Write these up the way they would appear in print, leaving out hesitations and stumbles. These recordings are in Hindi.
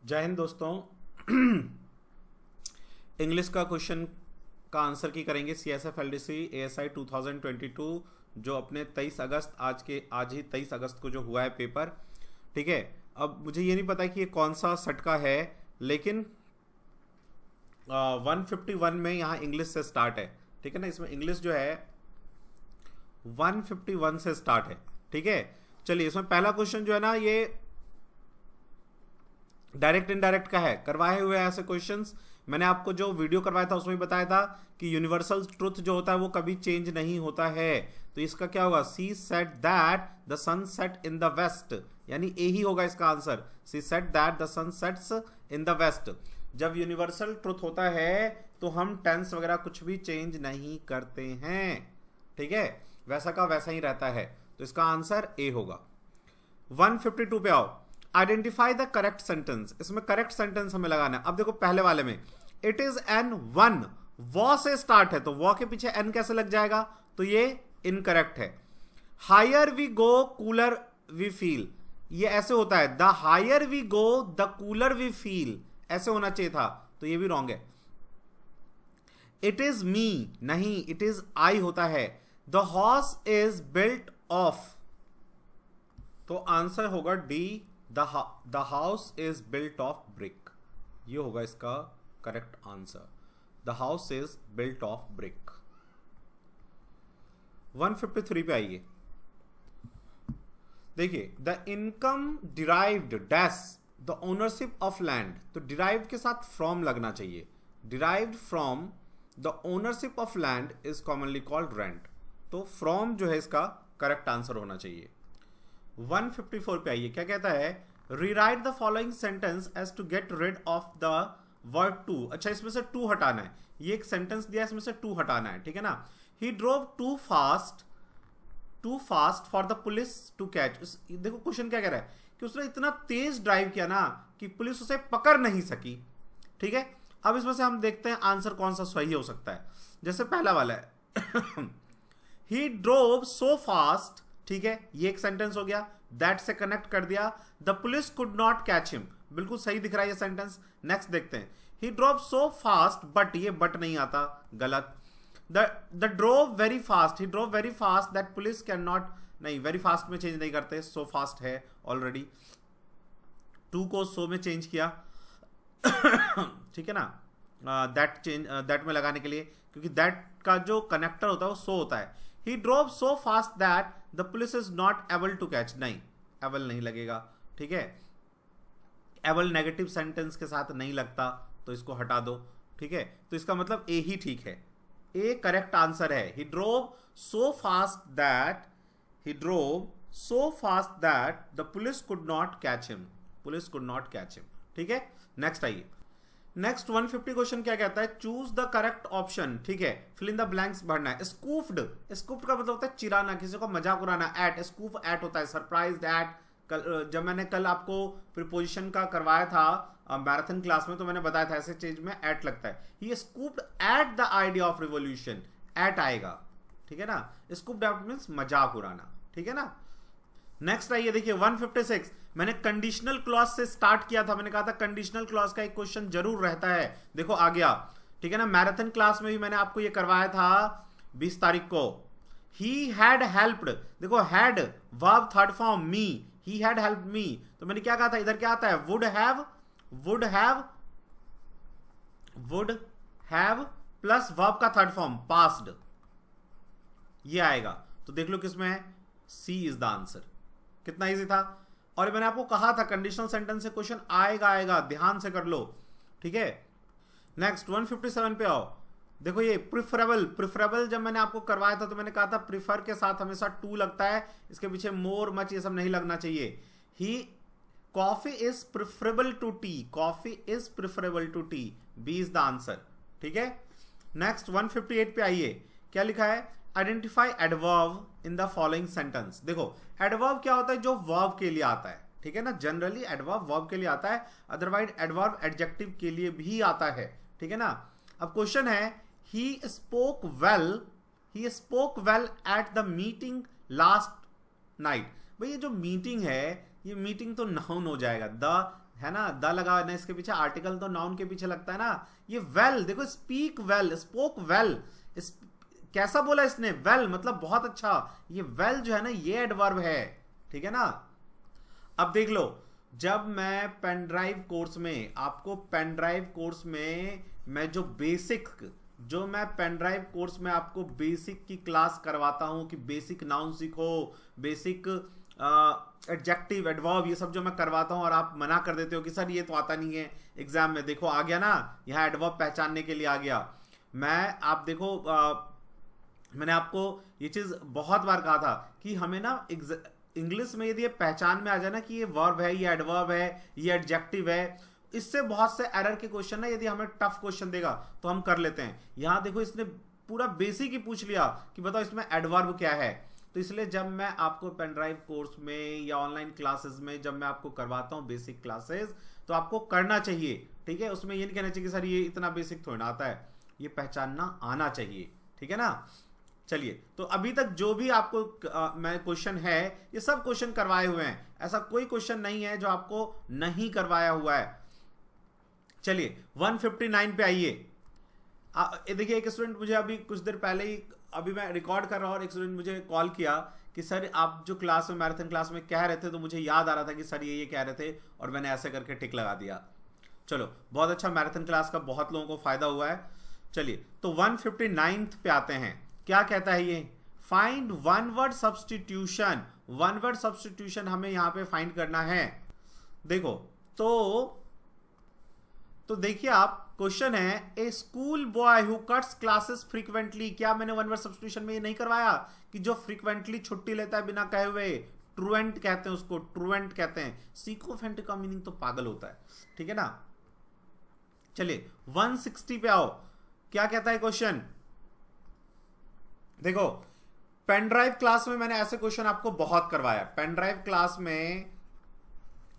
जय हिंद दोस्तों। इंग्लिश का क्वेश्चन का आंसर की करेंगे CSF LDC ASI 2022 जो अपने 23 अगस्त आज ही 23 अगस्त को जो हुआ है पेपर। ठीक है, अब मुझे ये नहीं पता कि ये कौन सा सट का है, लेकिन 151 में यहाँ इंग्लिश से स्टार्ट है। ठीक है ना, इसमें इंग्लिश जो है 151 से स्टार्ट है। ठीक है, चलिए इसमें पहला क्वेश्चन जो है ना ये डायरेक्ट इनडायरेक्ट का है। करवाए हुए ऐसे क्वेश्चंस मैंने आपको जो वीडियो करवाया था उसमें बताया था कि यूनिवर्सल ट्रुथ जो होता है वो कभी चेंज नहीं होता है। तो इसका क्या होगा, she said that the sun set in the west, यानी ए ही होगा इसका answer. She said that the sun sets in the west. जब यूनिवर्सल ट्रुथ होता है तो हम टेंस वगैरह कुछ भी चेंज नहीं करते हैं। ठीक है, वैसा का वैसा ही रहता है। तो इसका आंसर ए होगा। 152 पे आओ, आइडेंटिफाई द करेक्ट सेंटेंस। इसमें करेक्ट सेंटेंस हमें लगाना है। अब देखो पहले वाले में it is an one, Waugh से स्टार्ट है तो वॉ के पीछे एन कैसे लग जाएगा, तो ये इनकरेक्ट है। Higher we go cooler we feel, ये ऐसे होता है the higher we go the cooler we feel, ऐसे होना चाहिए था, तो ये भी रॉन्ग है। इट इज मी, नहीं इट इज आई होता है। The horse is built of, तो आंसर होगा D, the house is built of brick. ये होगा इसका correct answer, the house is built of brick. 153 पे आइए, देखिए the income derived dash the ownership of land, तो डिराइव्ड के साथ फ्रॉम लगना चाहिए। Derived from the ownership of land is commonly called rent, तो फ्रॉम जो है इसका करेक्ट आंसर होना चाहिए। 154 पे आइए, क्या कहता है, rewrite the following sentence as to get rid of the word too. अच्छा, इसमें से टू हटाना है। ये एक सेंटेंस दिया, इसमें से टू हटाना है। ठीक है ना, he drove too fast for the police to catch. देखो क्वेश्चन क्या कह रहा है कि उसने इतना तेज ड्राइव किया ना कि पुलिस उसे पकड़ नहीं सकी। ठीक है, अब इसमें से हम देखते हैं आंसर कौन सा सही हो सकता है। जैसे पहला वाला है ही ड्रोव सो फास्ट, ठीक है, ये एक सेंटेंस हो गया, दैट से कनेक्ट कर दिया। The police could not catch him, बिल्कुल सही दिख रहा है ये सेंटेंस। नेक्स्ट देखते हैं, ही ड्रोव सो फास्ट, बट ये बट नहीं आता, गलत। The drove very fast, he drove very fast that police can not, नहीं वेरी फास्ट में चेंज नहीं करते, सो फास्ट है ऑलरेडी। टू को सो में चेंज किया ठीक है ना, दैट में लगाने के लिए, क्योंकि दैट का जो कनेक्टर होता है वो सो होता है। He drove so fast that the police is not able to catch, नहीं एबल नहीं लगेगा। ठीक है, एबल नेगेटिव सेंटेंस के साथ नहीं लगता, तो इसको हटा दो। ठीक है, तो इसका मतलब ए ही ठीक है, ए करेक्ट आंसर है। He drove so fast that, he drove so fast that the police could not catch him, police could not catch him. ठीक है, नेक्स्ट आइए। नेक्स्ट 150 क्वेश्चन क्या कहता है, चूज द करेक्ट ऑप्शन। ठीक है, फिल इन द ब्लैंक्स भरना है। स्कूफ्ड, स्कूफ्ड का मतलब होता है चिराना, किसी को मजाक उड़ाना। एट, स्कूफ एट होता है सरप्राइज्ड एट। जब मैंने कल आपको प्रीपोजिशन का करवाया था मैराथन क्लास में, तो मैंने बताया था ऐसे चीज में एट लगता है। He scooped at the idea of revolution, at आएगा। ठीक है ना, स्कूप्ड एट मींस मजाक उड़ाना। ठीक है ना, नेक्स्ट आइए, देखिए 156, मैंने कंडीशनल क्लॉज से स्टार्ट किया था। मैंने कहा था कंडीशनल क्लॉज का एक क्वेश्चन जरूर रहता है। देखो आ गया। ठीक है ना, मैराथन क्लास में भी मैंने आपको ये करवाया था 20 तारीख को। ही हैड हेल्प्ड, देखो had verb third form me, he had helped me, तो मैंने क्या कहा था, इधर क्या आता है, वुड हैव प्लस वर्ब का थर्ड फॉर्म पास्ड, ये आएगा। तो देख लो किसमें है, सी इज द आंसर। कितना इजी था। और मैंने आपको कहा था कंडीशनल सेंटेंस से क्वेश्चन आएगा, ध्यान से कर लो। ठीक है, नेक्स्ट 157 पे आओ। देखो ये प्रिफरेबल जब मैंने आपको करवाया था तो मैंने कहा था प्रिफर के साथ हमेशा टू लगता है, इसके पीछे मोर मच ये सब नहीं लगना चाहिए। He coffee is preferable to tea, coffee is preferable to tea, B is the answer. ठीक है, नेक्स्ट 158 पे आइए, क्या लिखा है, identify adverb in the following sentence. देखो एडवर्ब क्या होता है, जो वर्ब के लिए आता है। ठीक है ना, जनरली एडवर्ब वर्ब के लिए आता है, अदरवाइज एडवर्ब एडजेक्टिव के लिए भी आता है। ठीक है ना, अब क्वेश्चन है, he spoke well at the meeting last night। भाई ये जो मीटिंग है, ये मीटिंग तो नाउन हो जाएगा, द है ना, द लगा ना इसके पीछे, आर्टिकल तो नाउन के पीछे लगता है ना। ये वेल देखो, स्पीक वेल, स्पोक वेल, कैसा बोला इसने, वेल मतलब बहुत अच्छा। ये वेल जो है ना ये एडवर्ब है, ठीक है ना। अब देख लो, जब मैं पेन ड्राइव कोर्स में आपको पेन ड्राइव कोर्स में मैं जो मैं पेन ड्राइव कोर्स में आपको बेसिक की क्लास करवाता हूं कि बेसिक नाउन सीखो, बेसिक एडजेक्टिव एडवर्ब ये सब जो मैं करवाता हूं, और आप मना कर देते हो कि सर ये तो आता नहीं है एग्जाम में। देखो आ गया ना, यहां एडवर्ब पहचानने के लिए आ गया। आप देखो मैंने आपको ये चीज बहुत बार कहा था कि हमें ना इंग्लिश में यदि ये पहचान में आ जाए ना कि ये वर्ब है, ये एडवर्ब है, ये एडजेक्टिव है, इससे बहुत से एरर के क्वेश्चन ना यदि हमें टफ क्वेश्चन देगा तो हम कर लेते हैं। यहां देखो इसने पूरा बेसिक ही पूछ लिया कि बताओ इसमें एडवर्ब क्या है। तो इसलिए जब मैं आपको पेन ड्राइव कोर्स में या ऑनलाइन क्लासेस में जब मैं आपको करवाता हूं बेसिक क्लासेस, तो आपको करना चाहिए, ठीक है। उसमें ये नहीं कहना चाहिए कि सर ये इतना बेसिक थोड़ा ना आता है, ये पहचानना आना चाहिए, ठीक है ना। चलिए, तो अभी तक जो भी आपको मैं क्वेश्चन है ये सब क्वेश्चन करवाए हुए हैं, ऐसा कोई क्वेश्चन नहीं है जो आपको नहीं करवाया हुआ है। चलिए 159 पे आइए। देखिए एक स्टूडेंट मुझे अभी कुछ देर पहले ही, अभी मैं रिकॉर्ड कर रहा हूँ और एक स्टूडेंट मुझे कॉल किया कि सर आप जो क्लास में मैराथन क्लास में कह रहे थे तो मुझे याद आ रहा था कि सर ये कह रहे थे और मैंने ऐसे करके टिक लगा दिया। चलो बहुत अच्छा, मैराथन क्लास का बहुत लोगों को फायदा हुआ है। चलिए तो 159 पे आते हैं। क्या कहता है ये, find one word substitution. One word substitution हमें यहां पे फाइंड करना है। देखो तो देखिए आप, क्वेश्चन है a school boy who cuts classes frequently. क्या मैंने वन वर्ड सब्सटीट्यूशन में ये नहीं करवाया कि जो फ्रीक्वेंटली छुट्टी लेता है बिना कहे हुए, ट्रूएंट कहते हैं उसको, ट्रूएंट कहते हैं। सीकोफेंट का मीनिंग तो पागल होता है, ठीक है ना। चलिए 160 पे आओ। क्या कहता है क्वेश्चन, देखो पेन ड्राइव क्लास में मैंने ऐसे क्वेश्चन आपको बहुत करवाया, पेन ड्राइव क्लास में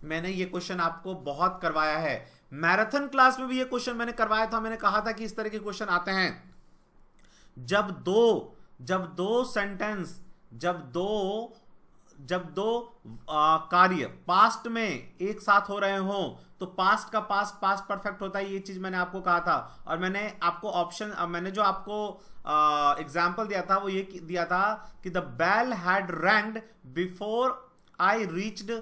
मैंने ये क्वेश्चन आपको बहुत करवाया है। मैराथन क्लास में भी ये क्वेश्चन मैंने करवाया था। मैंने कहा था कि इस तरह के क्वेश्चन आते हैं जब दो सेंटेंस, जब दो कार्य पास्ट में एक साथ हो रहे हो तो पास्ट का पास्ट परफेक्ट होता है। ये चीज मैंने आपको कहा था, और मैंने आपको ऑप्शन, मैंने जो आपको एग्जाम्पल दिया था वो ये दिया था कि the bell had ranged before I reached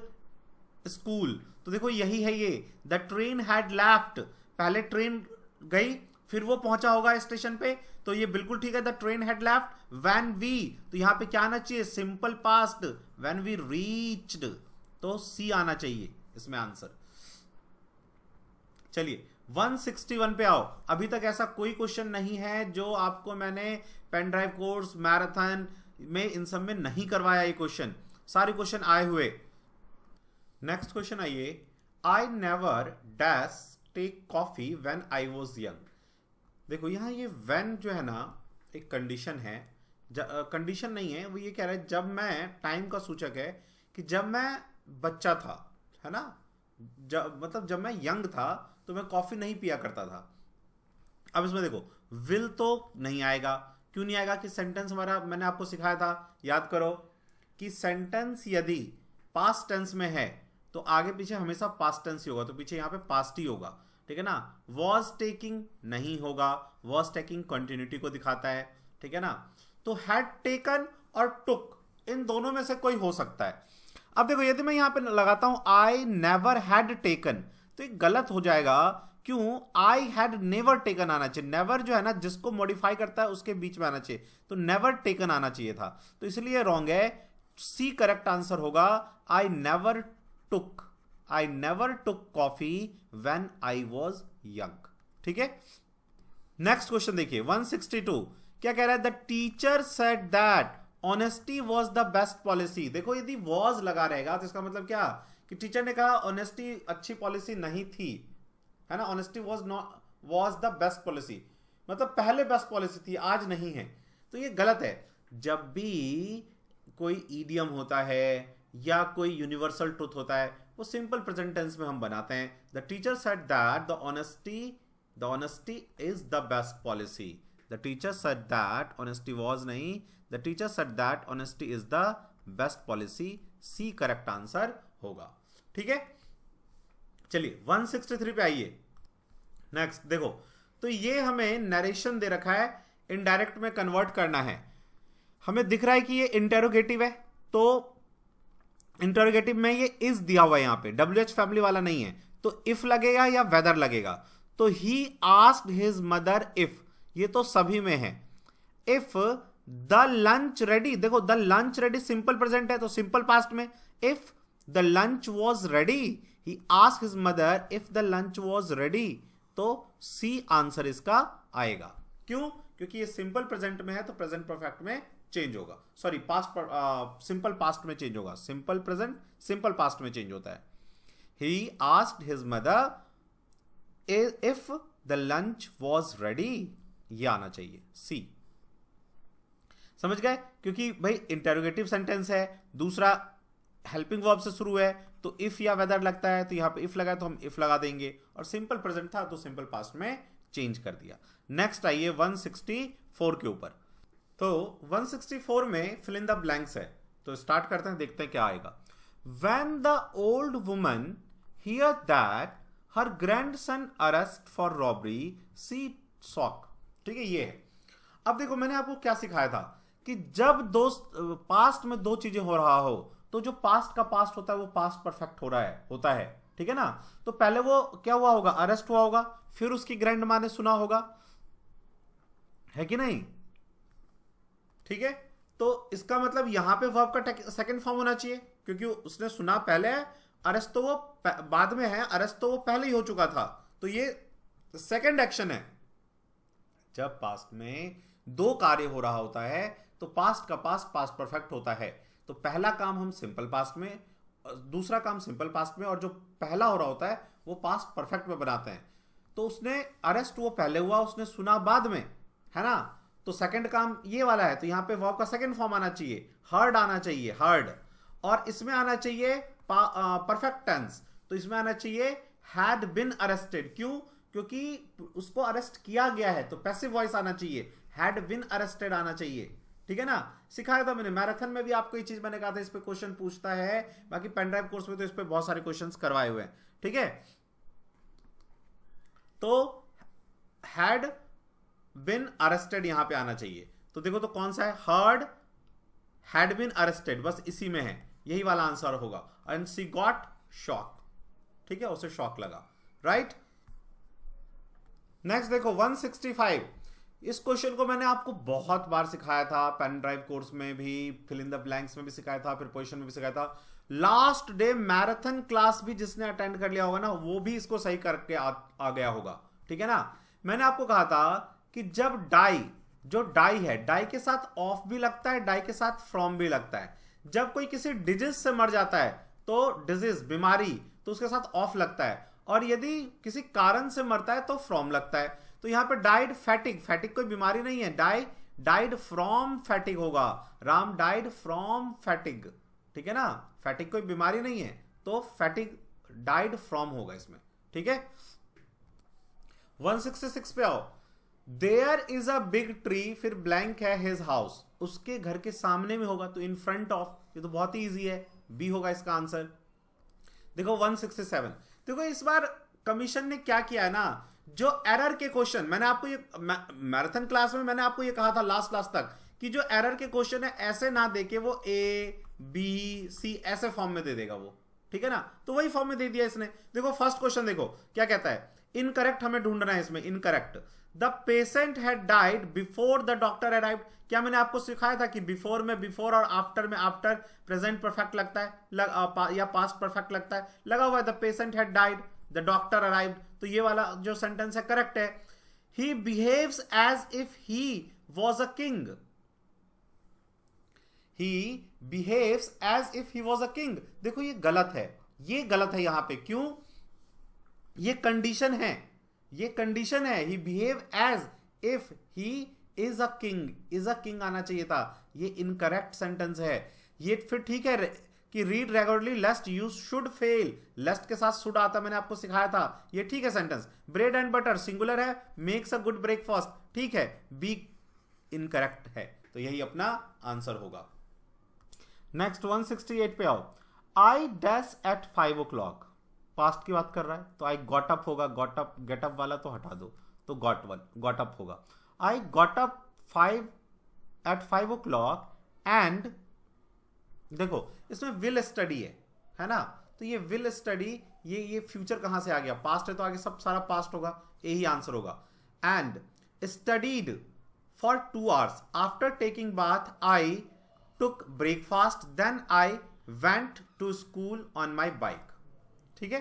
school. तो देखो यही है ये, द ट्रेन हैड लेफ्ट, पहले ट्रेन गई फिर वो पहुंचा होगा स्टेशन पे, तो ये बिल्कुल ठीक है। The train had left when we, तो यहां पे क्या आना चाहिए, simple past, when we reached, तो सी आना चाहिए इसमें आंसर। चलिए 161 पे आओ। अभी तक ऐसा कोई क्वेश्चन नहीं है जो आपको मैंने पेन ड्राइव कोर्स मैराथन में इन सब में नहीं करवाया ये क्वेश्चन, सारे क्वेश्चन आए हुए। नेक्स्ट क्वेश्चन आइए, I never dash take coffee when I was young. देखो यहाँ ये व्हेन जो है ना एक कंडीशन है, कंडीशन नहीं है, वो ये कह रहा है जब मैं, टाइम का सूचक है कि जब मैं बच्चा था, है ना, मतलब जब मैं यंग था तो मैं कॉफी नहीं पिया करता था। अब इसमें देखो विल तो नहीं आएगा, क्यों नहीं आएगा कि सेंटेंस हमारा, मैंने आपको सिखाया था, याद करो कि सेंटेंस यदि पास्ट टेंस में है तो आगे पीछे हमेशा पास्ट टेंस ही होगा, तो पीछे यहां पे पास्ट ही होगा, ठीक है ना। वॉज टेकिंग नहीं होगा, वॉज टेकिंग कंटिन्यूटी को दिखाता है, ठीक है ना। तो हैड टेकन और टुक, इन दोनों में से कोई हो सकता है। अब देखो यदि मैं यहां पे लगाता हूं आई नेवर हैड टेकन, तो ये गलत हो जाएगा। क्यों, आई हैड नेवर टेकन आना चाहिए। नेवर जो है ना जिसको मॉडिफाई करता है उसके बीच में आना चाहिए, तो नेवर टेकन आना चाहिए था, तो इसलिए रॉन्ग है। सी करेक्ट आंसर होगा, I never took coffee when I was young, ठीक है। नेक्स्ट क्वेश्चन देखिए 162। क्या कह रहा है, the teacher said that honesty was the best policy. देखो यदि वाज लगा रहेगा तो इसका मतलब क्या कि टीचर ने कहा ऑनेस्टी अच्छी पॉलिसी नहीं थी, है ना। Honesty was the best policy, मतलब पहले बेस्ट पॉलिसी थी, आज नहीं है, तो ये गलत है। जब भी कोई ईडियम होता है या कोई यूनिवर्सल ट्रुथ होता है वो सिंपल प्रेजेंट टेंस में हम बनाते हैं। The teacher said that the honesty is the best policy. The teacher said that, honesty was नहीं, the teacher said that honesty is the best policy. C correct answer होगा, ठीक है। चलिए 163 पे आइए। नेक्स्ट देखो, तो ये हमें नरेशन दे रखा है, इनडायरेक्ट में कन्वर्ट करना है। हमें दिख रहा है कि ये इंटेरोगेटिव है, तो इंटेरोगेटिव में ये इज दिया हुआ है यहां पे, WH फैमिली वाला नहीं है, तो इफ लगेगा या वेदर लगेगा। तो he asked his mother if, ये तो सभी में है। इफ द लंच रेडी, देखो the lunch ready simple present है, तो सिंपल पास्ट में if the lunch was ready, he asked his mother if the lunch was ready, तो सी आंसर इसका आएगा। क्यों? क्योंकि ये सिंपल प्रेजेंट में है, तो प्रेजेंट परफेक्ट में चेंज होगा, सॉरी पास्ट सिंपल पास्ट में चेंज होगा, सिंपल प्रेजेंट सिंपल पास्ट में चेंज होता है। He asked his mother if the lunch was ready, ये आना चाहिए सी। समझ गए? क्योंकि भाई इंटेरोगेटिव सेंटेंस है, दूसरा हेल्पिंग वर्ब से शुरू है, तो इफ या वेदर लगता है, तो यहां पे इफ लगा है तो हम इफ लगा देंगे, और सिंपल प्रेजेंट था तो सिंपल पास्ट में चेंज कर दिया। नेक्स्ट आइए 164 के ऊपर। तो 164 में फिल इन द ब्लैंक्स है, तो स्टार्ट करते हैं, देखते हैं क्या आएगा। When the old woman heard that her grandson arrested for robbery, she shocked। ठीक है, ये है। अब देखो मैंने आपको क्या सिखाया था कि जब पास्ट में दो चीजें हो रहा हो, तो जो पास्ट का पास्ट होता है वो पास्ट परफेक्ट होता है, ठीक है ना। तो पहले वो क्या हुआ होगा, अरेस्ट हुआ होगा, फिर उसकी ग्रैंड माँ ने सुना होगा, है कि नहीं? ठीक है, तो इसका मतलब यहां पे वर्ब का सेकंड फॉर्म होना चाहिए, क्योंकि उसने सुना पहले है, अरेस्ट तो वो बाद में है, अरेस्ट तो वो पहले ही हो चुका था, तो ये सेकंड एक्शन है। जब पास्ट में दो कार्य हो रहा होता है तो पास्ट का पास्ट परफेक्ट होता है, तो पहला काम हम सिंपल पास्ट में, दूसरा काम सिंपल पास्ट में, और जो पहला हो रहा होता है वो पास्ट परफेक्ट में बनाते हैं। तो उसने अरेस्ट वो पहले हुआ, उसने सुना बाद में, है ना, तो सेकंड काम ये वाला है, तो यहां पे वर्ब का सेकंड फॉर्म आना चाहिए, हर्ड आना चाहिए, हर्ड। और इसमें आना चाहिए परफेक्ट टेंस, तो इसमें आना चाहिए हैड बिन अरेस्टेड। क्यों? क्योंकि उसको अरेस्ट किया गया है, तो पैसिव वॉइस आना चाहिए, हैड बिन अरेस्टेड आना चाहिए। ठीक है ना, सिखाया था मैंने मैराथन में भी आपको ये चीज मैंने कहा था, इस पे क्वेश्चन पूछता है, बाकी पेन ड्राइव कोर्स में तो इस पे बहुत सारे क्वेश्चंस करवाए हुए हैं। ठीक है, तो हैड बिन अरेस्टेड यहां पे आना चाहिए, तो देखो तो कौन सा है, हर्ड हैड बिन अरेस्टेड, बस इसी में है, यही वाला आंसर होगा। एंड शी गॉट शॉक, ठीक है, उसे शॉक लगा, राइट। नेक्स्ट देखो 165, इस क्वेश्चन को मैंने आपको बहुत बार सिखाया था, पेन ड्राइव कोर्स में भी, फिल इन द ब्लैंक्स में भी सिखाया था, फिर पोजीशन में भी सिखाया था। लास्ट डे मैराथन क्लास भी जिसने अटेंड कर लिया होगा ना, वो भी इसको सही करके आ गया होगा। ठीक है ना, मैंने आपको कहा था कि जब डाई, जो डाई है, डाई के साथ ऑफ भी लगता है, डाई के साथ फ्रॉम भी लगता है। जब कोई किसी डिजीज से मर जाता है, तो डिजीज बीमारी, तो उसके साथ ऑफ लगता है, और यदि किसी कारण से मरता है तो फ्रॉम लगता है। तो यहां पे डाइड फैटिग, फैटिग कोई बीमारी नहीं है, डाइड फ्रॉम फैटिग होगा, राम डाइड फ्रॉम फैटिग। ठीक है ना, फैटिग कोई बीमारी नहीं है, तो फैटिग डाइड फ्रॉम होगा इसमें। ठीक है, 166 पे आओ। There is a big tree, फिर ब्लैंक है हिज हाउस, उसके घर के सामने में होगा, तो इन फ्रंट ऑफ, ये तो बहुत ही इजी है, बी होगा इसका आंसर। देखो 167, देखो इस बार कमीशन ने क्या किया है ना, जो एरर के क्वेश्चन, मैंने आपको ये मैराथन क्लास में मैंने आपको ये कहा था लास्ट क्लास तक, कि जो एरर के क्वेश्चन है ऐसे ना देके वो ए बी सी ऐसे फॉर्म में दे देगा वो। ठीक है ना, तो वही फॉर्म में दे दिया इसने। देखो फर्स्ट क्वेश्चन देखो क्या कहता है, इनकरेक्ट हमें ढूंढना है इसमें, incorrect. The patient had died before the doctor arrived. क्या मैंने आपको सिखाया था कि बिफोर में बिफोर और आफ्टर में आफ्टर, प्रेजेंट परफेक्ट लगता है या पास्ट परफेक्ट लगता है, लगा हुआ है the patient had died, the doctor arrived, तो ये वाला जो सेंटेंस है करेक्ट है। He behaves as if he was a king, he behaves as if he was a king, देखो ये गलत है, ये गलत है यहां पे। क्यों? ये कंडीशन है, ये कंडीशन है, he behave as if he is a king, is a king आना चाहिए था, ये इनकरेक्ट सेंटेंस है। ये फिर ठीक है कि read regularly lest you should fail, lest के साथ शुड आता, मैंने आपको सिखाया था, ये ठीक है sentence. Bread and butter singular है, मेक्स अ गुड ब्रेकफास्ट, ठीक है, बी इनकरेक्ट है, तो यही अपना आंसर होगा। नेक्स्ट 168 पे आओ। I dash at 5 o'clock, past की बात कर रहा है, तो आई गॉट अप होगा, गॉट अप गेट अप वाला तो हटा दो, तो गॉट अप होगा। आई गॉट अप 5 एंड देखो इसमें विल स्टडी है ना, तो ये विल स्टडी, ये फ्यूचर कहां से आ गया, पास्ट है तो आगे सब सारा पास्ट होगा, यही आंसर होगा। And studied for 2 hours after taking bath I took breakfast then I went to school on my bike. ठीक है,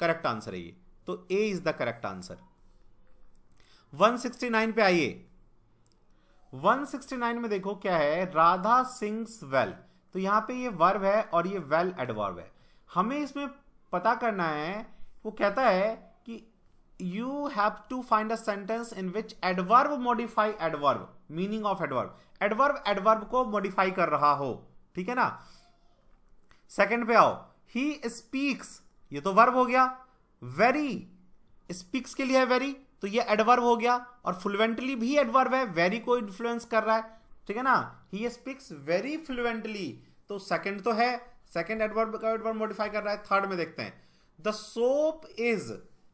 करेक्ट आंसर है ये, तो A is the correct answer. 169 पे आइए। 169 में देखो क्या है, राधा सिंग्स वेल, तो यहां पे ये वर्ब है और ये वेल एडवर्ब है। हमें इसमें पता करना है, वो कहता है कि you have to find a sentence in which adverb modify adverb, meaning of adverb, adverb adverb को मॉडिफाई कर रहा हो। ठीक है ना। सेकंड पे आओ, ही स्पीक्स, ये तो वर्ब हो गया। वेरी, स्पीक्स के लिए है वेरी, तो ये एडवर्ब हो गया, और फ्लुएंटली भी एडवर्ब है, वेरी को इन्फ्लुएंस कर रहा है। ठीक है ना, ही स्पीक्स वेरी फ्लुएंटली, तो सेकंड तो है, सेकंड एडवर्ब का एडवर्ब मॉडिफाई कर रहा है। थर्ड में देखते हैं, the soap is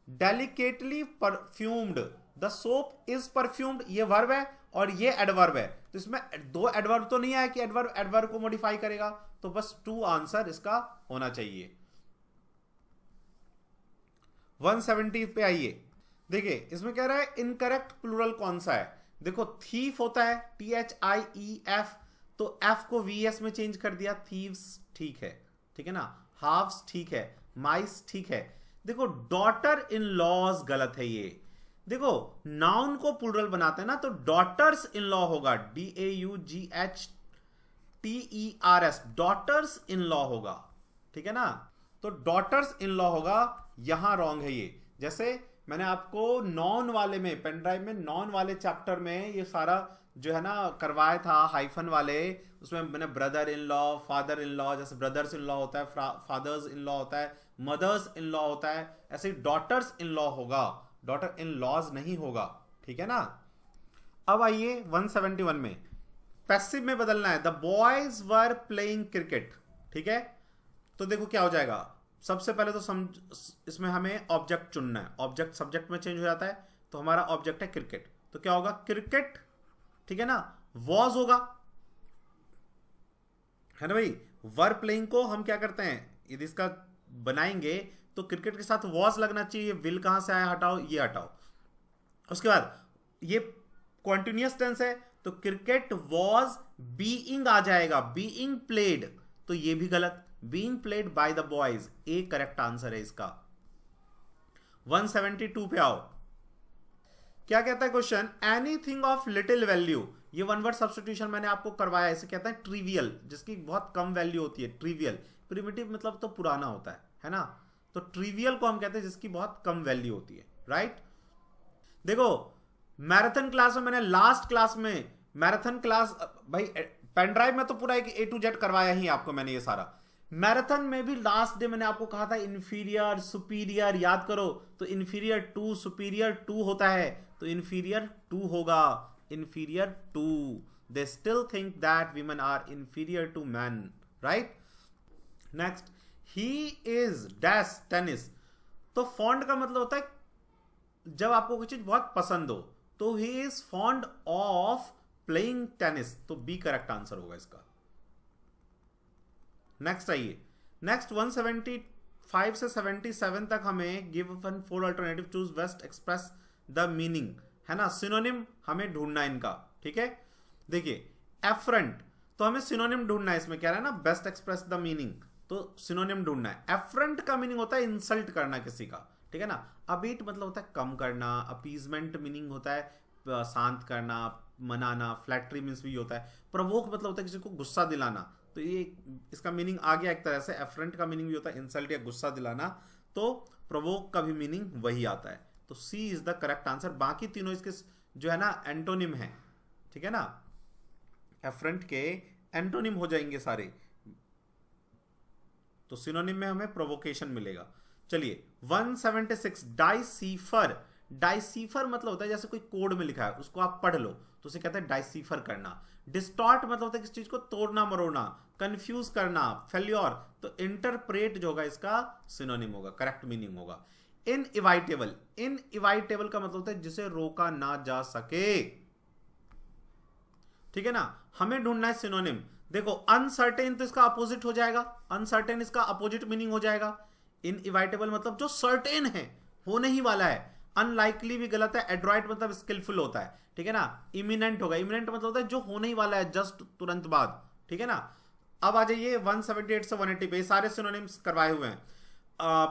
delicately perfumed, the soap is perfumed, ये वर्ब है और ये एडवर्ब है, तो इसमें दो एडवर्ब तो नहीं आया कि एडवर्ब एडवर्ब को मॉडिफाई करेगा, तो बस 2 आंसर इसका होना चाहिए। 170 पे आइए। देखिए इसमें कह रहा है इनकरेक्ट प्लूरल कौन सा है। देखो थीफ होता है THIEF, तो F को VS में चेंज कर दिया, थीव्स ठीक है ना, हाफ्स ठीक है, माइस ठीक है। देखो डॉटर इन लॉज गलत है ये। देखो नाउन को प्लूरल बनाते हैं ना, तो डॉटर्स इन लॉ होगा, DAUGHTERS, डॉटर्स इन लॉ होगा। ठीक है ना, तो डॉटर्स इन लॉ होगा, यहां रॉन्ग है ये। जैसे मैंने आपको नॉन वाले में, पेन ड्राइव में नॉन वाले चैप्टर में ये सारा जो है ना करवाया था हाइफन वाले, उसमें मैंने brother in law, father in law, जैसे ब्रदर्स इन लॉ होता है, फादर्स इन लॉ होता है, मदर्स इन लॉ होता है, ऐसे डॉटर्स इन लॉ होगा, डॉटर इन लॉज नहीं होगा। ठीक है ना। अब आइए 171 में, पैसिव में बदलना है, the boys were playing cricket. ठीक है, तो देखो क्या हो जाएगा, सबसे पहले तो इसमें हमें ऑब्जेक्ट चुनना है, ऑब्जेक्ट सब्जेक्ट में चेंज हो जाता है, तो हमारा ऑब्जेक्ट है क्रिकेट, तो क्या होगा क्रिकेट। ठीक है ना, वॉज होगा, है ना भाई। वर प्लेइंग को हम क्या करते हैं, यदि इसका बनाएंगे तो क्रिकेट के साथ वॉज लगना चाहिए, विल कहां से आया, हटाओ, ये हटाओ। उसके बाद ये कॉन्टिन्यूअस टेंस है, तो क्रिकेट वॉज बीइंग आ जाएगा, बीइंग प्लेड, तो ये भी गलत, being played by the boys, A correct answer है इसका। 172 पे आओ, क्या कहता है question, anything of little value, ये वन वर्ड सब्स्टिट्यूशन मैंने आपको करवाया, इसे कहता है ट्रिवियल, जिसकी बहुत कम वैल्यू होती है, ट्रिवियल। प्रिमिटिव मतलब तो पुराना होता है ना, तो ट्रिवियल को हम कहते हैं जिसकी बहुत कम वैल्यू होती है, राइट। देखो मैराथन क्लास में, मैंने लास्ट क्लास में मैराथन क्लास, भाई पेन ड्राइव में तो पूरा एक A to Z करवाया ही आपको मैंने ये सारा। मैराथन में भी लास्ट डे मैंने आपको कहा था इंफीरियर सुपीरियर, याद करो, तो इंफीरियर टू सुपीरियर टू होता है, तो इंफीरियर टू होगा, inferior to. They still think that women are inferior to man, right. Next, he is dash tennis, तो फॉन्ड का मतलब होता है जब आपको कोई चीज बहुत पसंद हो, तो he is fond of playing tennis, तो बी करेक्ट आंसर होगा इसका। नेक्स्ट आइए, नेक्स्ट 175 से 77 तक हमें given 4 alternative, choose best express the meaning, है ना, सिनोनिम हमें ढूंढना है इनका। ठीक है, देखिए एफरेंट, तो हमें सिनोनिम ढूंढना है, इसमें क्या है ना बेस्ट एक्सप्रेस द मीनिंग, तो सिनोनिम ढूंढना है। एफरेंट का मीनिंग होता है इंसल्ट करना किसी का, ठीक है ना। अबीट मतलब होता है कम करना, अपीजमेंट मीनिंग होता है शांत करना, मनाना, फ्लैटरी मीन्स भी होता है, प्रवोक मतलब होता है किसी को गुस्सा दिलाना, तो ये इसका मीनिंग आ गया एक तरह से। एफरेंट का मीनिंग भी होता है इंसल्ट या गुस्सा दिलाना, तो प्रवोक का भी मीनिंग वही आता है, तो सी इज द करेक्ट आंसर। बाकी तीनों इसके जो है ना एंटोनिम है, ठीक है ना, एफरेंट के एंटोनिम हो जाएंगे सारे, तो सिनोनिम में हमें प्रोवोकेशन मिलेगा। चलिए 176, डाइसीफर, डाइसीफर मतलब होता है जैसे कोई कोड में लिखा है उसको आप पढ़ लो तो उसे कहते हैं डाइसीफर करना। डिस्टॉर्ट मतलब होता है किसी चीज को तोड़ना मरोड़ना, कंफ्यूज करना, फेल्योर। तो इंटरप्रेट जो होगा इसका सिनोनिम होगा, करेक्ट मीनिंग होगा। इनइवाइटेबल, इनइवाइटेबल का मतलब होता है जिसे रोका ना जा सके, ठीक है ना। हमें ढूंढना है सिनोनिम। देखो अनसर्टेन तो इसका अपोजिट हो जाएगा, अनसर्टेन इसका अपोजिट मीनिंग हो जाएगा। इनइवाइटेबल मतलब जो सर्टेन है, होने ही वाला है। अनलाइकली भी गलत है, एड्रॉइट मतलब स्किलफुल होता है, ठीक है ना। इमिनेंट होगा, इमिनेंट मतलब होता है जो होने ही वाला है, जस्ट तुरंत बाद, ठीक है ना। अब आ जाइए 178 से 180 पे, सारे सिनोनिम्स करवाए हुए हैं।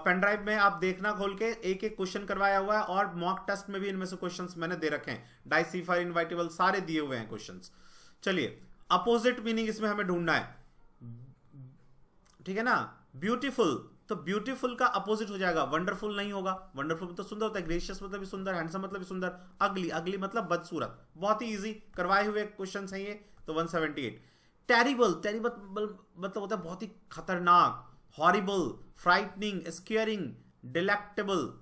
पेन ड्राइव में आप देखना खोल के, एक एक क्वेश्चन करवाया हुआ है और मॉक टेस्ट में भी इनमें से क्वेश्चंस मैंने दे रखे हैं। डाइसीफर, इनवाइटेबल सारे दिए हुए हैं क्वेश्चंस। चलिए अपोजिट मीनिंग इसमें हमें ढूंढना है, ठीक है ना। ब्यूटीफुल, तो ब्यूटीफुल का अपोजिट हो जाएगा वंडरफुल, नहीं होगा। वंडरफुल मतलब सुंदर होता है, ग्रेशियस मतलब भी सुंदर, हैंडसम मतलब भी सुंदर। अगली, अगली मतलब बदसूरत। बहुत ही इजी करवाए हुए क्वेश्चन हैं ये। तो 178। टेरिबल, टेरिबल मतलब होता है बहुत ही खतरनाक। हॉरिबल, फ्राइटनिंग, स्केयरिंग, डिलेक्टेबल,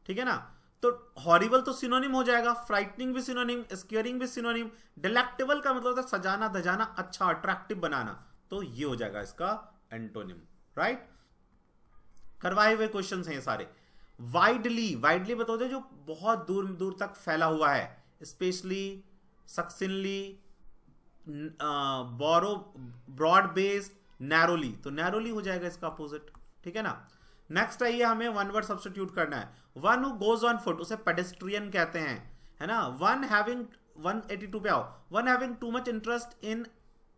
ठीक है ना। तो हॉरिबल तो सिनोनिम हो जाएगा, फ्राइटनिंग भी सिनोनिम, स्केयरिंग भी सिनोनिम। डिलेक्टेबल का मतलब होता है सजाना धजाना, अच्छा अट्रैक्टिव बनाना, तो ये हो जाएगा इसका एंटोनिम, राइट। करवाए हुए क्वेश्चंस हैं ये सारे। वाइडली, वाइडली बताते हैं जो बहुत दूर दूर तक फैला हुआ है। स्पेशली, सक्सिनली, बोरो, ब्रॉड बेस्ड, नैरोली, तो नैरोली हो जाएगा इसका अपोजिट, ठीक है ना। नेक्स्ट आइए, हमें वन वर्ड सब्स्टिट्यूट करना है। One who goes on foot, उसे पेडेस्ट्रियन कहते हैं, है ना। वन हैविंग, 182 पे आओ। One having too much interest in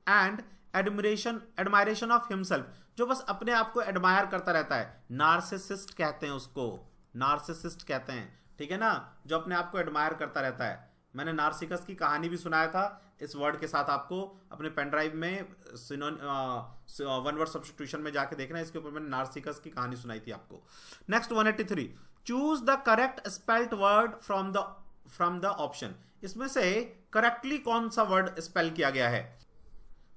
and admiration of himself, जो बस अपने आप को एडमायर करता रहता है। नार्सिसिस्ट कहते हैं उसको, नार्सिसिस्ट कहते हैं, ठीक है ना, जो अपने आप को एडमायर करता रहता है। मैंने नार्सिसस की कहानी भी सुनाया था इस वर्ड के साथ, आपको अपने पेन ड्राइव में वन वर्ड सब्स्टिट्यूशन में जाके देखना, इसके ऊपर मैंने नार्सिसस की कहानी सुनाई थी आपको। Next 183, choose the correct spelled word from the option. इसमें से करेक्टली कौन सा वर्ड स्पेल किया गया है।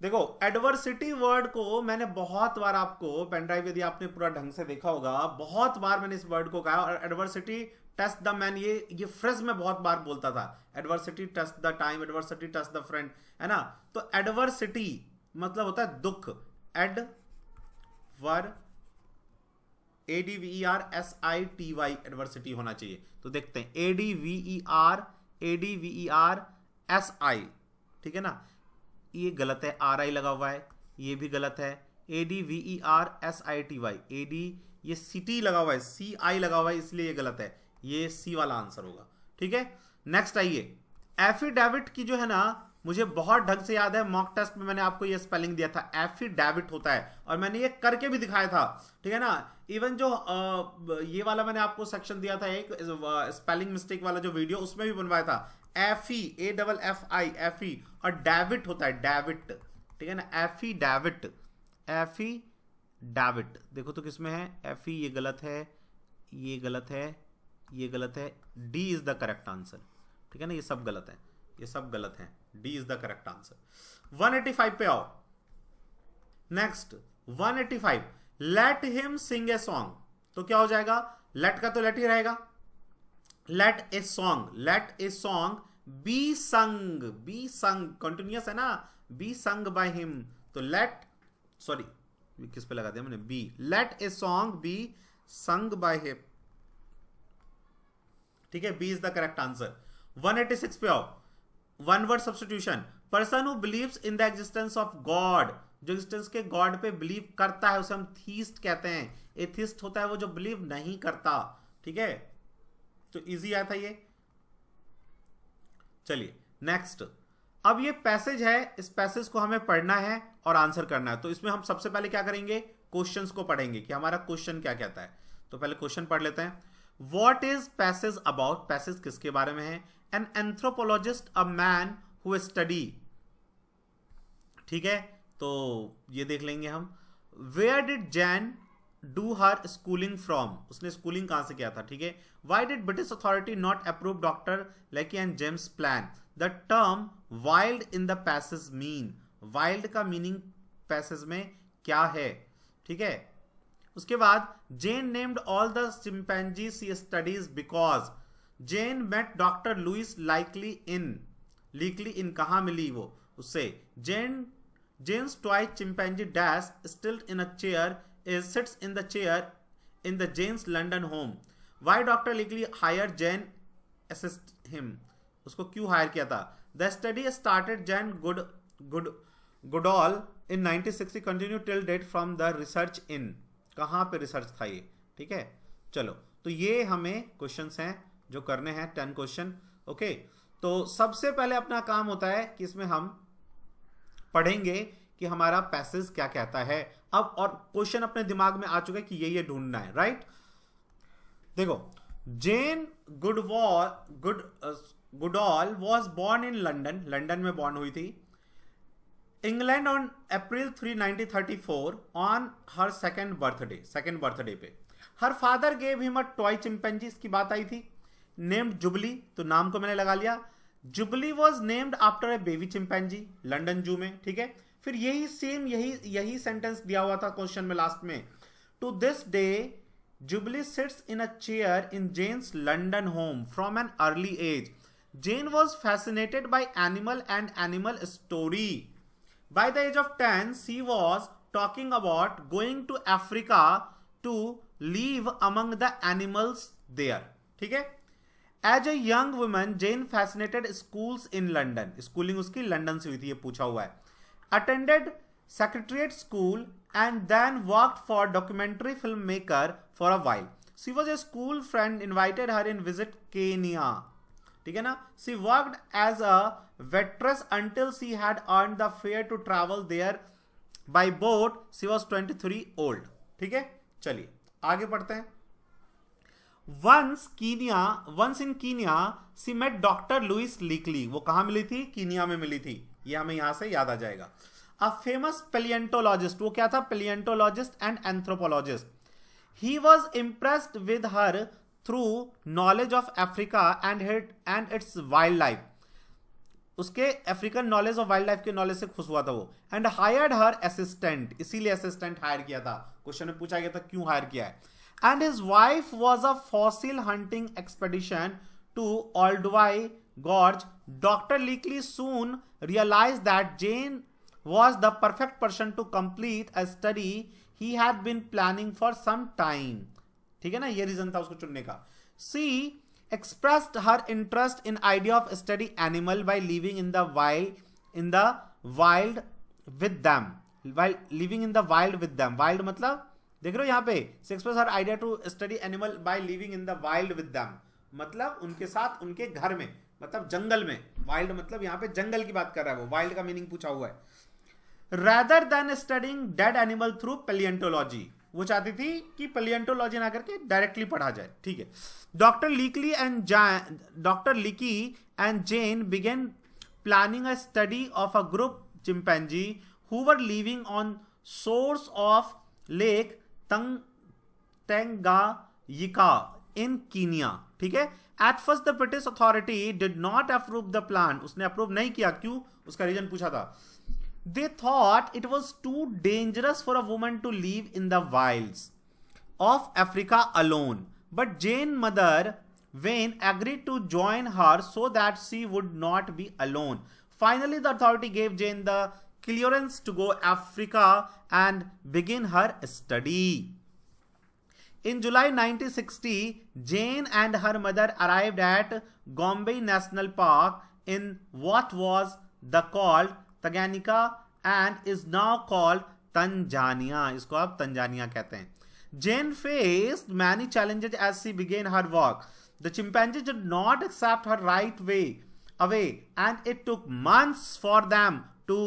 देखो एडवर्सिटी वर्ड को मैंने बहुत बार आपको पेन ड्राइव, यदि आपने पूरा ढंग से देखा होगा, बहुत बार मैंने इस वर्ड को कहा। और एडवर्सिटी टेस्ट द मैन, ये फ्रेज में बहुत बार बोलता था। Adversity test the time, adversity test the friend, है ना। तो एडवर्सिटी मतलब होता है दुख। ADVERSITY, एडवर्सिटी होना चाहिए। तो देखते हैं ADVERSI, ठीक है ना। ये गलत है, RI लगा हुआ है, ये भी गलत है। ADVERSITY, ये सिटी लगा हुआ है, CI लगा हुआ है, इसलिए ये गलत है। ये C वाला आंसर होगा, ठीक है। नेक्स्ट आइए, एफिडेविट की जो है ना, मुझे बहुत ढंग से याद है, मॉक टेस्ट में मैंने आपको ये स्पेलिंग दिया था, एफिडेविट होता है, और मैंने ये करके भी दिखाया था, ठीक है ना। इवन जो ये वाला मैंने आपको सेक्शन दिया था एक स्पेलिंग मिस्टेक वाला जो वीडियो, उसमें भी बनवाया था। एफी, AFFI, एफी, और डेविट होता है, डेविट, ठीक है ना। एफिडेविट, एफिडेविट, देखो तो किसमें है एफी, ये गलत है, ये गलत है, ये गलत है। D is the correct answer, ठीक है ना। ये सब गलत है, ये सब गलत है, D is the correct answer. 185 पे आओ। Next 185, let him Singh a song, तो क्या हो जाएगा। लेट का तो लेट ही रहेगा। Let a song be sung, be sung continuous है ना, बी संग बाय हिम, तो लेट, सॉरी किस पे लगा दिया मैंने, B, let a song be sung by him, ठीक है। B is the correct answer. 186 पे आओ, one word substitution. Person who believes in the existence of God, जो एग्जिस्टेंस के गॉड पे बिलीव करता है उसे हम थीस्ट कहते हैं। एथिस्ट होता है वो जो बिलीव नहीं करता, ठीक है। तो इजी आया था ये। चलिए नेक्स्ट, अब ये पैसेज है, इस पैसेज को हमें पढ़ना है और आंसर करना है। तो इसमें हम सबसे पहले क्या करेंगे, क्वेश्चंस को पढ़ेंगे कि हमारा क्वेश्चन क्या कहता है। तो पहले क्वेश्चन पढ़ लेते हैं। What is passage about? Passage किसके बारे में है। An anthropologist, a man who study, ठीक है, तो ये देख लेंगे हम। Where did Jane do her schooling from? उसने स्कूलिंग कहां से किया था, ठीक है। Why did British authority not approve Dr. Leakey and James' plan? The term wild in the passage mean, wild का मीनिंग पैसेज में क्या है, ठीक है। उसके बाद Jane named all the chimpanzees she studies because, Jane met doctor Louis Leakey in कहाँ मिली वो उससे? Jane's toy chimpanzee dash still in a chair is sits in the chair in the Jane's London home. Why doctor Leakey hire Jane assist him? उसको क्यों हायर किया था? The study started Jane Goodall in 1960 continue till date from the research in. कहाँ पे रिसर्च था ये? ठीक है, चलो तो ये हमें क्वेश्चंस हैं जो करने हैं 10 क्वेश्चन. ओके, तो सबसे पहले अपना काम होता है कि इसमें हम पढ़ेंगे कि हमारा पैसेज क्या कहता है. अब और क्वेश्चन अपने दिमाग में आ चुका है कि ये ढूंढना है, राइट? देखो, Jane Goodall was born in London. London में बॉर्न हुई थी. England on April 3, 1934 on her second birthday पे. Her father gave him a toy chimpanzee. इसकी बात आई थी. नेम्ड जुबली, तो नाम को मैंने लगा लिया. Jubilee was named after a baby chimpanzee London जू में. ठीक है, फिर यही सेंटेंस दिया हुआ था क्वेश्चन में लास्ट में. To this day Jubilee sits in a chair in Jane's London home from an early age. Jane was fascinated by animal and animal story. By the age of 10, she was talking about going to Africa to live among the animals there. ठीक है? As a young woman, Jane fascinated schools in London. Schooling उसकी लंदन से हुई थी, ये पूछा हुआ है. Attended Secretariat School and then worked for documentary filmmaker for a while. She was a school friend invited her in visit Kenya. ठीक है ना? She worked as a waitress until she had earned the fare to travel there by boat. She was 23 old. ठीक है, चलिए आगे पढ़ते हैं. Once in Kenya, she met Dr. Louis Leakey. वो कहाँ मिली थी? कीनिया में मिली थी. ये हमें यहां से याद आ जाएगा. A famous paleontologist. वो क्या था? Paleontologist and anthropologist. He was impressed with her through knowledge of Africa and its wildlife. उसके अफ्रीकन नॉलेज और वाइल्ड लाइफ के नॉलेज से खुश हुआ था वो. And hired her assistant. इसीलिए असिस्टेंट हायर किया था. क्वेश्चन में पूछा गया था क्यों हायर किया है. And his wife was a fossil hunting expedition to Olduvai gorge. Doctor Leakey soon realise that Jane was the perfect person to complete a study he had been planning for some time. ठीक है ना, ये रीजन था उसको चुनने का. She expressed her interest in idea of study animal by living in the wild with them. While living in the wild with them. Wild मतलब देख रहे हो यहाँ पे. She expressed her idea to study animal by living in the wild with them. मतलब उनके साथ उनके घर में, मतलब जंगल में. वाइल्ड मतलब यहाँ पे जंगल की बात कर रहा है वो. वाइल्ड का मीनिंग पूछा हुआ है. Rather than studying dead animal through paleontology. वो चाहती थी कि paleontology ना करके डायरेक्टली पढ़ा जाए. ठीक है. Dr. Leakey and Jane began planning a study of a group chimpanzee who were living on shores of Lake Tanganyika in Kenya. ठीक है. At first the British authority did not approve the plan. उसने अप्रूव नहीं किया. क्यों? उसका रीजन पूछा था. They thought it was too dangerous for a woman to live in the wilds of Africa alone. But Jane's mother, Wayne, agreed to join her so that she would not be alone. Finally, the authority gave Jane the clearance to go to Africa and begin her study. In July 1960, Jane and her mother arrived at Gombe National Park in what was called Tanganyika and is now called Tanzania. इसको आप तंजानिया कहते हैं. Jane faced many challenges as she began her work. The chimpanzees did not accept her right away and it took months for them to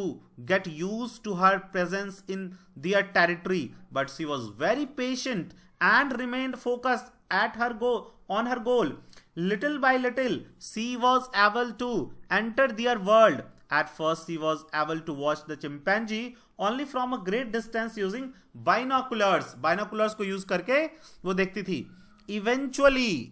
get used to her presence in their territory. But she was very patient and remained focused on her goal. Little by little, she was able to enter their world. At first, she was able to watch the chimpanzee only from a great distance using binoculars. Binoculars को use करके वो देखती थी. Eventually,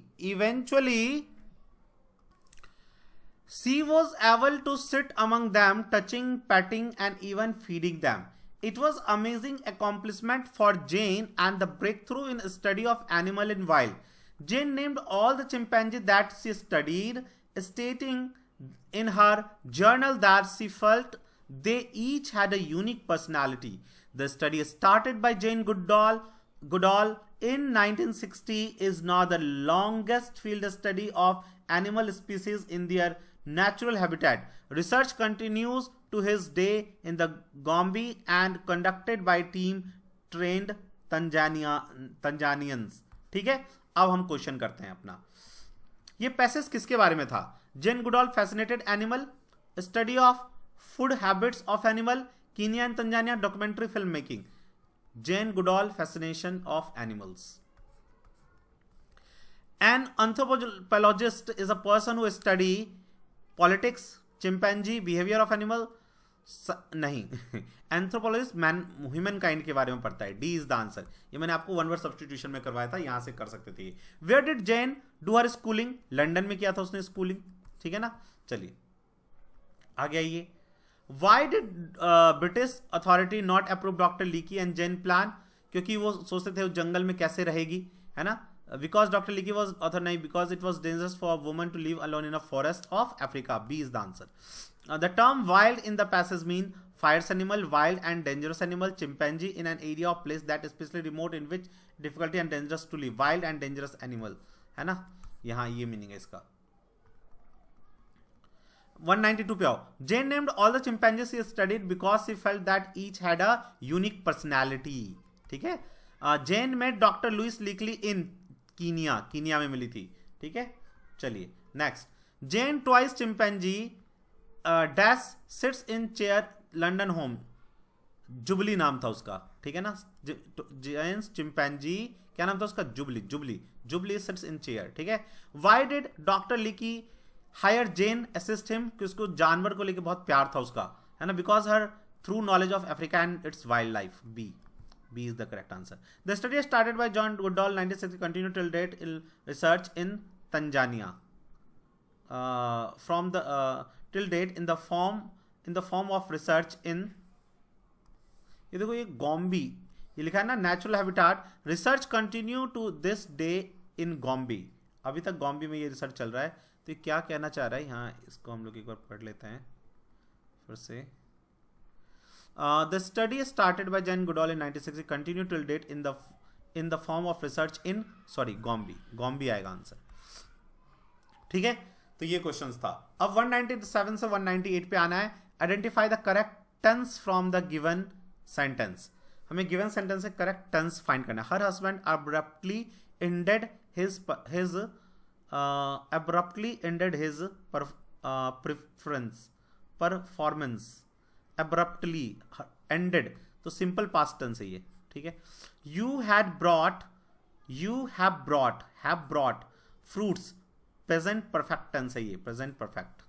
she was able to sit among them, touching, petting, and even feeding them. It was amazing accomplishment for Jane and the breakthrough in study of animal in wild. Jane named all the chimpanzees that she studied, stating in her journal that she felt they each had a unique personality. The study started by Jane Goodall in 1960 is now the longest field study of animal species in their natural habitat. Research continues to his day in the Gombe and conducted by team trained Tanzanians. ठीक है, अब हम क्वेश्चन करते हैं अपना. ये पैसेज किसके बारे में था? Jane Goodall fascinated animal, study of food habits of animal, Kenya and Tanzania, documentary film making. Jane Goodall fascination of animals. An anthropologist is a person who study politics, chimpanzee, behavior of animal. नहीं, एंथ्रोपोलॉजिस्ट मैन ह्यूमन काइंड के बारे में पढ़ता है. D is the answer. ये मैंने आपको वन वर्ड सब्स्टिट्यूशन में करवाया था, यहां से कर सकते थे. Where did Jane do her schooling? London में किया था उसने स्कूलिंग. ठीक है ना, चलिए आगे आइए. Why did British authority not approve doctor leaky and Jain plan? क्योंकि वो सोचते थे जंगल में कैसे रहेगी, है ना. Because Dr. Leakey was author, नहीं, because it was dangerous for a woman to live alone in a forest of Africa. B is the answer. The term wild in the passage mean fierce animal, wild and dangerous animal, chimpanzee in an area or place that is especially remote in which difficulty and dangerous to live. Wild and dangerous animal, है ना, यहाँ ये मीनिंग है इसका. 192 पे आओ. Jane named all the chimpanzees she studied because she felt that each had a unique personality. ठीक है. Jane met Dr. Louis Leakey in Kenya में मिली थी. ठीक है, चलिए next. Jane twice chimpanzee dash sits in chair London home. Jubilee नाम था उसका. ठीक है ना, जेन्स चिंपैंजी क्या नाम था उसका? Jubilee sits in chair. ठीक है. Why did doctor Leakey hire Jane assist him? कि उसको जानवर को लेके बहुत प्यार था उसका, है ना. Because her through knowledge of Africa and it's wild life. B is the correct answer. The study started by John Goodall 1960 continued till date in research in Tanzania. From the till date in the form of research in, ये देखो ये गॉम्बी ये लिखा है ना, natural habitat. Research continue to this day in Gombe. अभी तक गॉम्बी में ये रिसर्च चल रहा है. तो ये क्या कहना चाह रहा है यहाँ, इसको हम लोग एक बार पढ़ लेते हैं फिर से. The study started by Jane Goodall in 1960 continued till date in the form of research in Gombe आएगा आंसर. ठीक है, तो ये क्वेश्चंस था. अब 197 से 198 पे आना है. Identify the correct tense from the given sentence. हमें गिवन सेंटेंस से करेक्ट टेंस फाइंड करना है. Her husband abruptly ended his performance. Abruptly ended तो सिंपल पास्ट टेंस है ये. ठीक है. You have brought fruits present perfect tense है ये, प्रेजेंट परफेक्ट.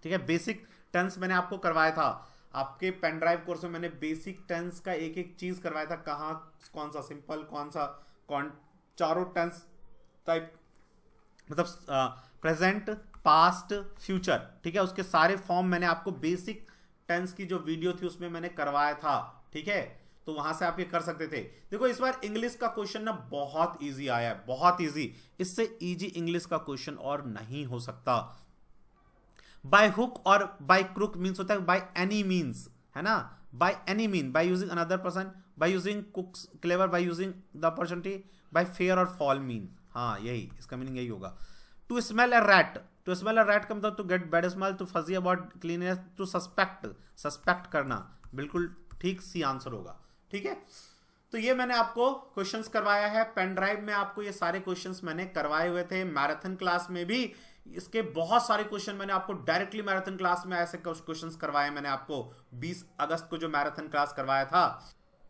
ठीक है. बेसिक टेंस मैंने आपको करवाया था आपके पेन ड्राइव कोर्स में. मैंने बेसिक टेंस का एक एक चीज करवाया था. कहाँ कौन सा सिंपल, चारों टेंस टाइप, मतलब प्रेजेंट, पास्ट, फ्यूचर. ठीक है. उसके सारे फॉर्म मैंने आपको बेसिक टेंस की जो वीडियो थी उसमें मैंने करवाया था. ठीक है, तो वहां से आप ये कर सकते थे. देखो इस बार इंग्लिश का क्वेश्चन ना बहुत इजी आया है, बहुत इजी. इससे इजी इंग्लिश का क्वेश्चन और नहीं हो सकता. बाय हुक और बाय क्रुक मीन्स होता है बाय एनी मीन्स, है ना. By any mean, by using another person, by using कुक्स clever, by using the opportunity, bye fair और फॉल मीन. हाँ, यही इसका मीनिंग यही होगा. टू स्मेल अ रैट का मतलब to get bad smell, to fussy about cleanness, to suspect करना. बिल्कुल ठीक सी आंसर होगा. ठीक है. तो ये मैंने आपको क्वेश्चंस करवाया है. पेन ड्राइव में आपको ये सारे क्वेश्चंस मैंने करवाए हुए थे. मैराथन क्लास में भी इसके बहुत सारे क्वेश्चन मैंने आपको डायरेक्टली मैराथन क्लास में ऐसे क्वेश्चंस करवाए. मैंने आपको 20 अगस्त को जो मैराथन क्लास करवाया था.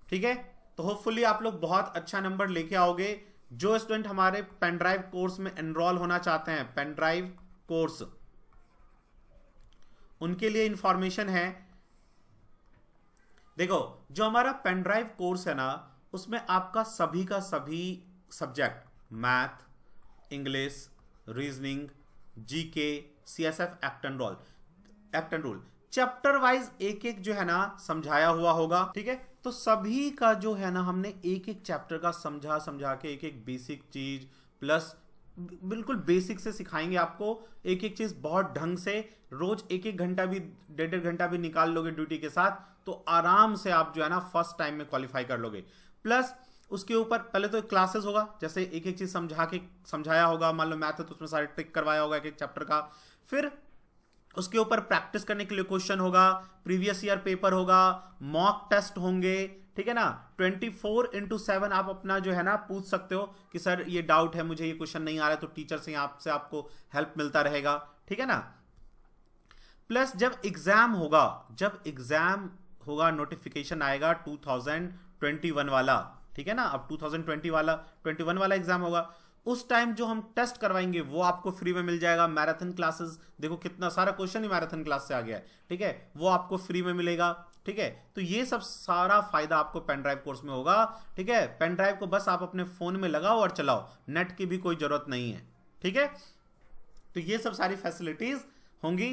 ठीक है. तो होपफुली आप लोग बहुत अच्छा नंबर लेके आओगे. जो स्टूडेंट हमारे पेन ड्राइव कोर्स में एनरोल होना चाहते हैं, पेन ड्राइव कोर्स, उनके लिए इंफॉर्मेशन है. देखो जो हमारा पेन ड्राइव कोर्स है ना, उसमें आपका सभी का सभी subject, math, English, reasoning, GK, CSF, act and rule, chapter wise एक एक जो है ना समझाया हुआ होगा, ठीक है। तो सभी का जो है ना हमने एक एक चैप्टर का समझा के एक एक बेसिक चीज प्लस बिल्कुल बेसिक से सिखाएंगे आपको, एक एक चीज बहुत ढंग से। रोज एक एक घंटा भी, 1.5 घंटा भी निकाल लोगे ड्यूटी के साथ तो आराम से आप जो है ना फर्स्ट टाइम में क्वालिफाई कर लोगे। प्लस उसके ऊपर पहले तो क्लासेस होगा, जैसे एक एक चीज समझाया होगा, मान लो मैथ है तो उसमें सारे ट्रिक करवाया होगा एक एक चैप्टर का। फिर उसके ऊपर प्रैक्टिस करने के लिए क्वेश्चन होगा, प्रीवियस ईयर पेपर होगा, मॉक टेस्ट होंगे, ठीक है ना। 24/7 आप अपना जो है ना पूछ सकते हो कि सर ये डाउट है, मुझे ये क्वेश्चन नहीं आ रहा है, तो टीचर से आपसे आपको हेल्प मिलता रहेगा, ठीक है ना। प्लस जब एग्जाम होगा नोटिफिकेशन आएगा 2021 वाला, ठीक है ना। अब 2021 वाला एग्जाम होगा, उस टाइम जो हम टेस्ट करवाएंगे वो आपको फ्री में मिल जाएगा। मैराथन क्लासेस, देखो कितना सारा क्वेश्चन ही मैराथन क्लास से आ गया है, ठीक है, वो आपको फ्री में मिलेगा, ठीक है। तो ये सब सारा फायदा आपको पेन ड्राइव कोर्स में होगा, ठीक है। पेन ड्राइव को बस आप अपने फोन में लगाओ और चलाओ, नेट की भी कोई जरूरत नहीं है, ठीक है। तो ये सब सारी फैसिलिटीज होंगी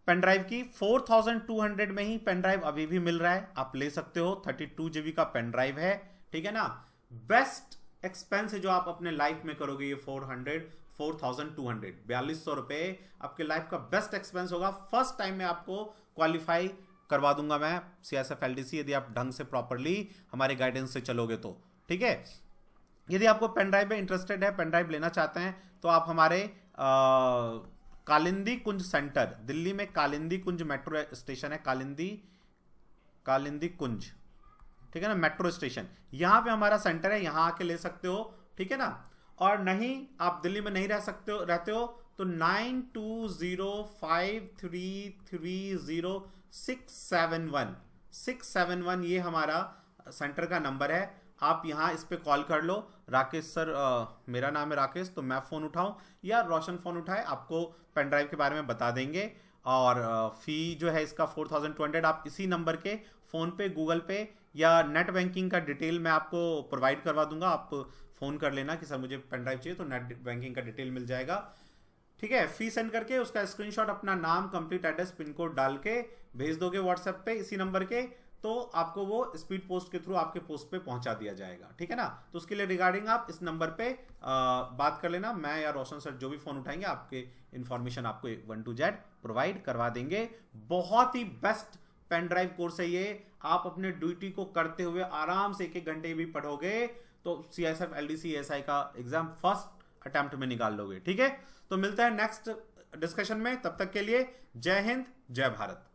पेन ड्राइव की। 4200 में ही पेन ड्राइव अभी भी मिल रहा है, आप ले सकते हो। 32 GB का पेन ड्राइव है, ठीक है ना। बेस्ट एक्सपेंस है जो आप अपने लाइफ में करोगे ये 4200 4200 रुपए आपके लाइफ का बेस्ट एक्सपेंस होगा। फर्स्ट टाइम में आपको क्वालिफाई करवा दूंगा मैं CISF LDC, यदि आप ढंग से प्रॉपरली हमारे गाइडेंस से चलोगे तो, ठीक है। यदि आपको पेन ड्राइव में इंटरेस्टेड है, पेन ड्राइव लेना चाहते हैं, तो आप हमारे कालिंदी कुंज सेंटर, दिल्ली में कालिंदी कुंज मेट्रो स्टेशन है, कालिंदी कुंज, ठीक है ना, मेट्रो स्टेशन, यहां पे हमारा सेंटर है, यहां आके ले सकते हो, ठीक है ना। और नहीं, आप दिल्ली में नहीं रहते हो तो 9205330671 ये हमारा सेंटर का नंबर है। आप यहाँ इस पे कॉल कर लो। राकेश सर, मेरा नाम है राकेश, तो मैं फ़ोन उठाऊं या रोशन फ़ोन उठाए, आपको पेन ड्राइव के बारे में बता देंगे। और फ़ी जो है इसका 4200, आप इसी नंबर के फ़ोन पे, गूगल पे या नेट बैंकिंग का डिटेल मैं आपको प्रोवाइड करवा दूंगा। आप फ़ोन कर लेना कि सर मुझे पेन ड्राइव चाहिए, तो नेट बैंकिंग का डिटेल मिल जाएगा, ठीक है। फी सेंड करके उसका स्क्रीनशॉट, अपना नाम, कंप्लीट एड्रेस, पिन कोड डाल के भेज दोगे व्हाट्सएप पे इसी नंबर के, तो आपको वो स्पीड पोस्ट के थ्रू आपके पोस्ट पे पहुंचा दिया जाएगा, ठीक है ना। तो उसके लिए रिगार्डिंग आप इस नंबर पे बात कर लेना, मैं या रोशन सर जो भी फोन उठाएंगे आपके इन्फॉर्मेशन आपको 1 to Z प्रोवाइड करवा देंगे। बहुत ही बेस्ट पेन ड्राइव कोर्स है ये। आप अपने ड्यूटी को करते हुए आराम से 1-1 घंटे भी पढ़ोगे तो CISF LDC ASI का एग्जाम फर्स्ट अटेम्प्ट में निकाल लोगे, ठीक है। तो मिलता है नेक्स्ट डिस्कशन में, तब तक के लिए जय हिंद, जय भारत।